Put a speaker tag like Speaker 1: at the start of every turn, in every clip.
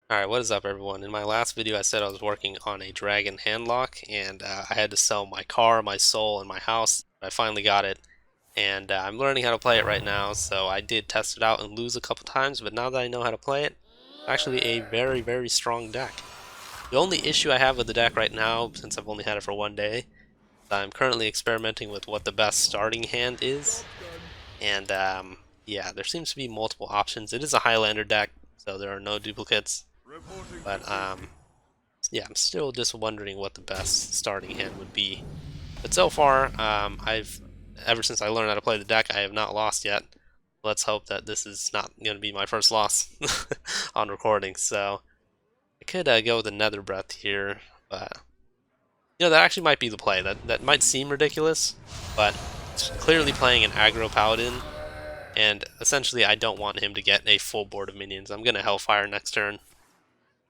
Speaker 1: Alright, what is up everyone? In my last video I said I was working on a dragon handlock and I had to sell my car, my soul, and my house. I finally got it and I'm learning how to play it right now, so I did test it out and lose a couple times, but now that I know how to play it, it's actually a very strong deck. The only issue I have with the deck right now, since I've only had it for one day, is I'm currently experimenting with what the best starting hand is, and yeah, there seems to be multiple options. It is a Highlander deck, so there are no duplicates. But yeah, I'm still just wondering what the best starting hand would be. But so far, ever since I learned how to play the deck, I have not lost yet. Let's hope that this is not going to be my first loss on recording. So I could go with a Nether Breath here, but that actually might be the play. That might seem ridiculous, but it's clearly playing an aggro paladin, and essentially I don't want him to get a full board of minions. I'm gonna Hellfire next turn.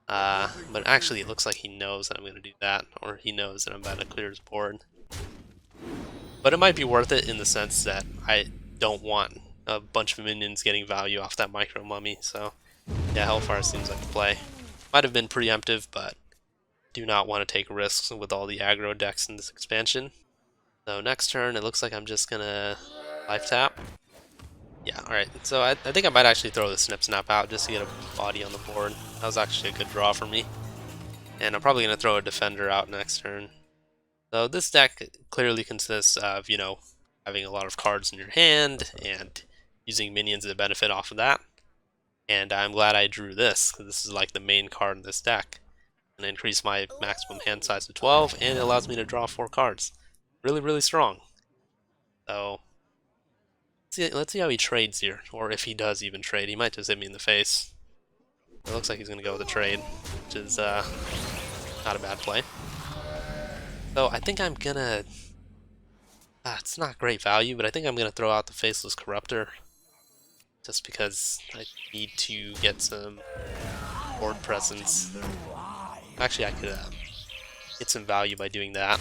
Speaker 1: But actually it looks like he knows that I'm going to do that, or he knows that I'm about to clear his board. But it might be worth it in the sense that I don't want a bunch of minions getting value off that micro mummy, so yeah, Hellfire seems like the play. Might have been preemptive, but do not want to take risks with all the aggro decks in this expansion. So next turn it looks like I'm just going to life tap. Yeah, alright, so I think I might actually throw the Snip Snap out just to get a body on the board. That was actually a good draw for me. And I'm probably going to throw a Defender out next turn. So this deck clearly consists of, having a lot of cards in your hand and using minions to benefit off of that. And I'm glad I drew this, because this is like the main card in this deck. And increase my maximum hand size to 12, and it allows me to draw 4 cards. Really strong. So let's see how he trades here, or if he does even trade. He might just hit me in the face. It looks like he's going to go with a trade, which is not a bad play. So I think I'm going to... it's not great value, but I think I'm going to throw out the Faceless Corruptor, just because I need to get some board presence. Actually, I could get some value by doing that.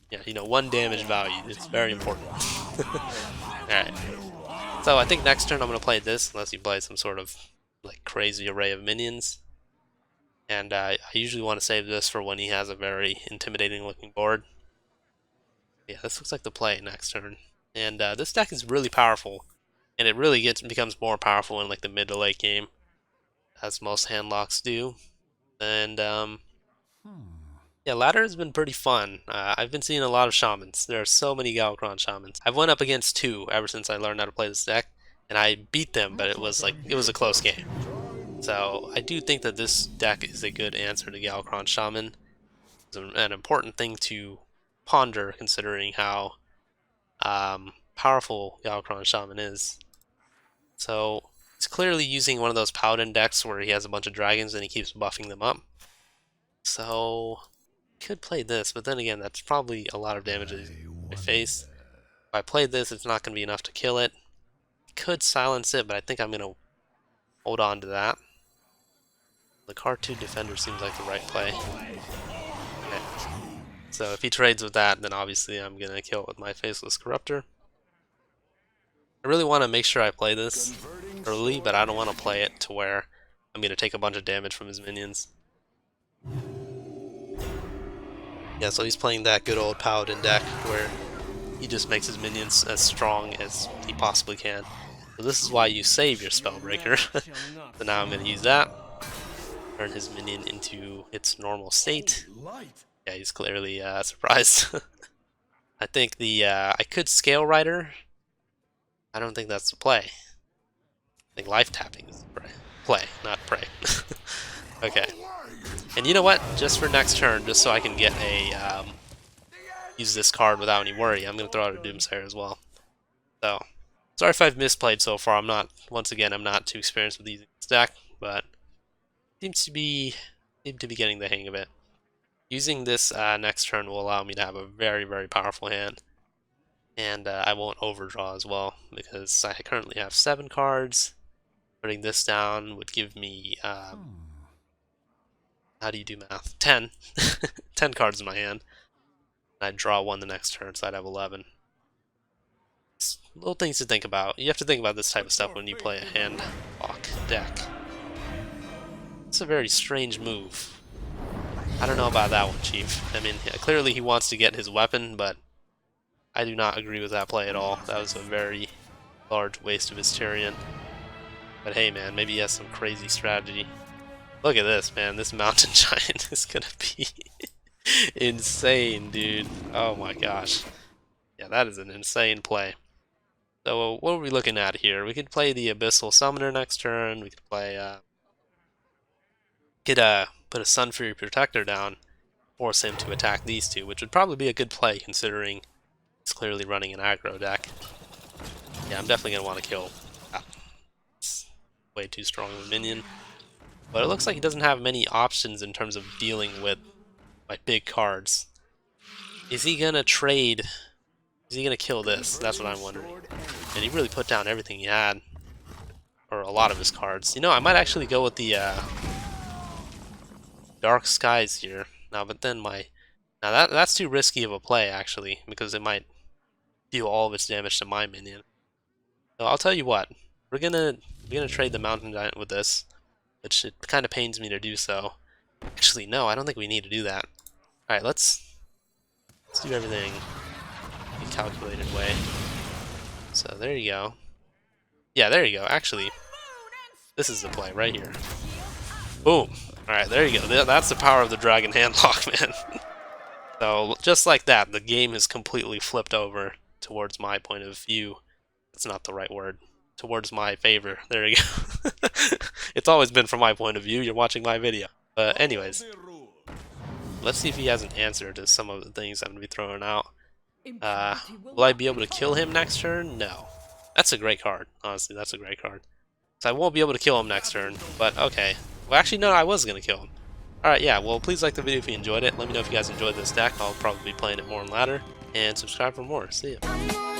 Speaker 1: Yeah, 1 damage value. It's very important. Alright. So I think next turn I'm going to play this, unless he plays some sort of crazy array of minions. And I usually want to save this for when he has a very intimidating looking board. Yeah, this looks like the play next turn. And this deck is really powerful, and it really becomes more powerful in the mid to late game, as most handlocks do. And yeah, ladder has been pretty fun. I've been seeing a lot of shamans. There are so many Galakrond Shamans. I've went up against 2 ever since I learned how to play this deck, and I beat them, but it was a close game. So I do think that this deck is a good answer to Galakrond Shaman. It's an important thing to ponder, considering how powerful Galakrond Shaman is. So he's clearly using one of those Paladin decks where he has a bunch of dragons and he keeps buffing them up. So could play this, but then again, that's probably a lot of damage to my face. If I play this, it's not going to be enough to kill it. Could silence it, but I think I'm going to hold on to that. The card 2 Defender seems like the right play. Okay. So if he trades with that, then obviously I'm going to kill it with my Faceless Corruptor. I really want to make sure I play this early, but I don't want to play it to where I'm going to take a bunch of damage from his minions. Yeah, so he's playing that good old Paladin deck where he just makes his minions as strong as he possibly can. So this is why you save your Spellbreaker. So now I'm going to use that. Turn his minion into its normal state. Yeah, he's clearly surprised. I think I could Scale Rider. I don't think that's the play. I think life tapping is the play, not pray. Okay. And you know what? Just for next turn, just so I can get a use this card without any worry, I'm going to throw out a Doomsayer as well. So, sorry if I've misplayed so far. I'm not too experienced with using this deck, but seem to be getting the hang of it. Using this next turn will allow me to have a very powerful hand, and I won't overdraw as well because I currently have 7 cards. Putting this down would give me how do you do math? 10. 10 cards in my hand. And I'd draw 1 the next turn, so I'd have 11. It's little things to think about. You have to think about this type of stuff when you play a handlock deck. It's a very strange move. I don't know about that one, Chief. I mean, clearly he wants to get his weapon, but I do not agree with that play at all. That was a very large waste of his Tyrion. But hey, man, maybe he has some crazy strategy. Look at this, man. This mountain giant is gonna be insane, dude. Oh my gosh. Yeah, that is an insane play. So what are we looking at here? We could play the Abyssal Summoner next turn. We could play, put a Sun Fury Protector down, force him to attack these two, which would probably be a good play considering he's clearly running an aggro deck. Yeah, I'm definitely gonna want to kill. It's way too strong of a minion. But it looks like he doesn't have many options in terms of dealing with my big cards. Is he gonna trade? Is he gonna kill this? That's what I'm wondering. And he really put down everything he had, or a lot of his cards. You know, I might actually go with the Dark Skies here. Now, but then that's too risky of a play actually, because it might deal all of its damage to my minion. So I'll tell you what, we're gonna trade the Mountain Giant with this, which it kind of pains me to do so. Actually, no, I don't think we need to do that. All right, let's do everything in a calculated way. So there you go. Yeah, there you go. Actually, this is the play right here. Boom. All right, there you go. That's the power of the Dragon Handlock, man. So just like that, the game is completely flipped over towards my point of view. That's not the right word. Towards my favor. There you go. It's always been from my point of view. You're watching my video. But anyways, let's see if he has an answer to some of the things I'm going to be throwing out. Will I be able to kill him next turn? No. That's a great card. Honestly, that's a great card. So I won't be able to kill him next turn, but okay. Well, actually, no, I was going to kill him. Alright, yeah, well, please like the video if you enjoyed it. Let me know if you guys enjoyed this deck. I'll probably be playing it more on ladder. And subscribe for more. See ya.